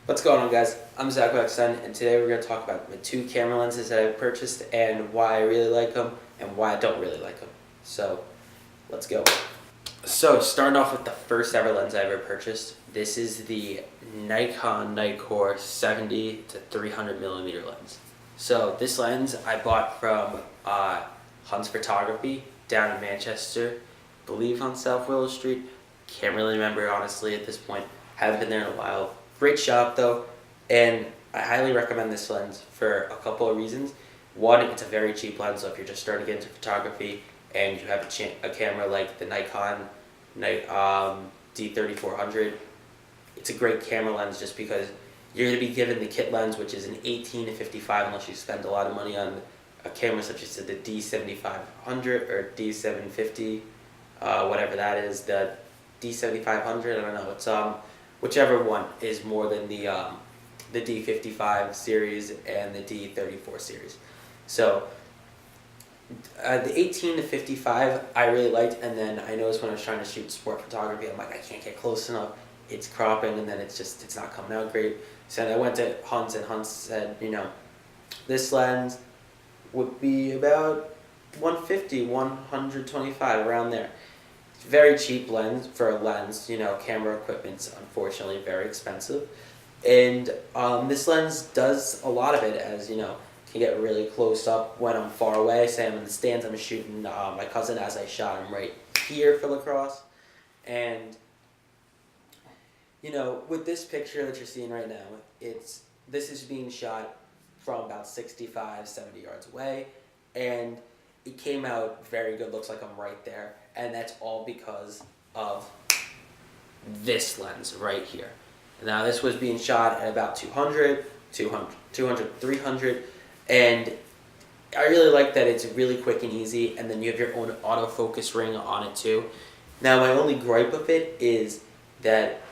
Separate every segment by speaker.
Speaker 1: What's going on, guys? I'm Zack, and today we're going to talk about the two camera lenses that I've purchased and why I really like them and why I don't really like them. So, let's go. So, starting off with the first ever lens I ever purchased, this is the Nikon Nikkor 70 to 300 millimeter lens. So, this lens I bought from Hunt's Photography down in Manchester, I believe on South Willow Street. Can't really remember honestly at this point. Haven't been there in a while. Great shop though, and I highly recommend this lens for a couple of reasons. One, it's a very cheap lens, so if you're just starting to get into photography and you have a camera like the Nikon D3400, it's a great camera lens just because you're going to be given the kit lens, which is an 18 to 55 unless you spend a lot of money on a camera such as the D7500 or D750, whatever that is, the D7500, I don't know, it's whichever one is more than the D55 series and the D34 series. So the 18 to 55 I really liked, and then I noticed when I was trying to shoot sport photography, I'm like, I can't get close enough. It's cropping, and then it's not coming out great. So I went to Hunt's, and Hunt's said, this lens would be about 150, 125, around there. Very cheap lens for a lens. Camera equipment's unfortunately very expensive, and this lens does a lot of it, as can get really close up when I'm far away. Say I'm in the stands, I'm shooting my cousin as I shot him right here for lacrosse, and with this picture that you're seeing right now, this is being shot from about 65, 70 yards away, and it came out very good. Looks like I'm right there, and that's all because of this lens right here. Now this was being shot at about 200, 300, and I really like that it's really quick and easy, and then you have your own autofocus ring on it too. Now my only gripe with it is that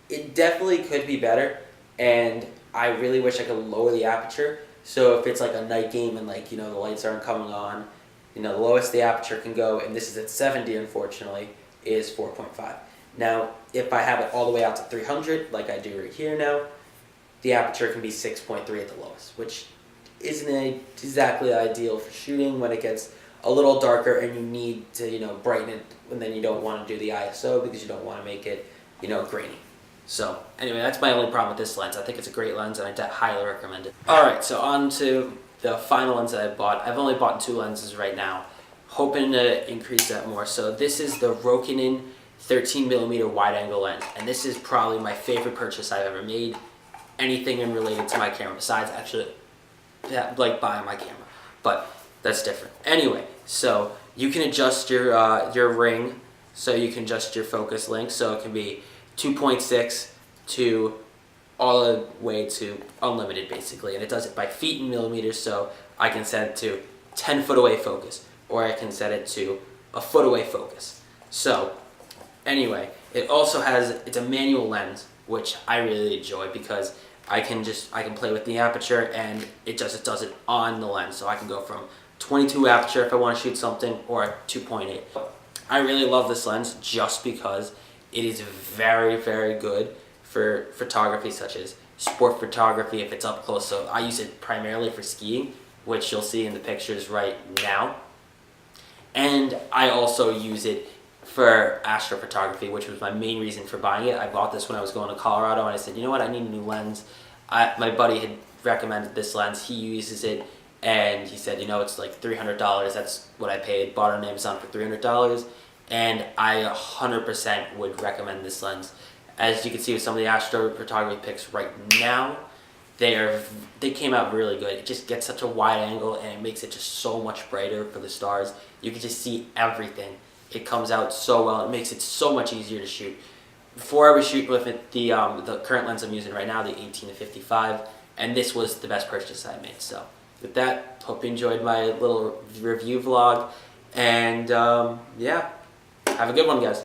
Speaker 1: it definitely could be better, and I really wish I could lower the aperture. So if it's like a night game and the lights aren't coming on, the lowest the aperture can go, and this is at 70 unfortunately, is 4.5. Now if I have it all the way out to 300 like I do right here now, the aperture can be 6.3 at the lowest, which isn't exactly ideal for shooting when it gets a little darker and you need to brighten it, and then you don't want to do the ISO because you don't want to make it grainy. So anyway, that's my only problem with this lens. I think it's a great lens, and I highly recommend it. Alright, so on to the final lens that I bought. I've only bought two lenses right now, hoping to increase that more. So this is the Rokinon 13mm wide-angle lens, and this is probably my favorite purchase I've ever made. Anything related to my camera, besides actually buying my camera, but that's different. Anyway, so you can adjust your ring, so you can adjust your focus length, so it can be 2.6 to all the way to unlimited basically, and it does it by feet and millimeters, so I can set it to 10 foot away focus, or I can set it to a foot away focus. So anyway, it's a manual lens, which I really enjoy because I can play with the aperture, and it does it on the lens, so I can go from 22 aperture if I want to shoot something, or 2.8. I really love this lens just because it is very, very good for photography such as sport photography if it's up close. So I use it primarily for skiing, which you'll see in the pictures right now. And I also use it for astrophotography, which was my main reason for buying it. I bought this when I was going to Colorado, and I said, you know what, I need a new lens. My buddy had recommended this lens. He uses it, and he said, it's like $300. That's what I paid. Bought it on Amazon for $300. And I 100% would recommend this lens. As you can see with some of the astrophotography pics right now, they came out really good. It just gets such a wide angle, and it makes it just so much brighter for the stars. You can just see everything. It comes out so well. It makes it so much easier to shoot. Before I was shooting with it, the current lens I'm using right now, the 18 to 55, and this was the best purchase I made. So with that, hope you enjoyed my little review vlog, and yeah. Have a good one, guys.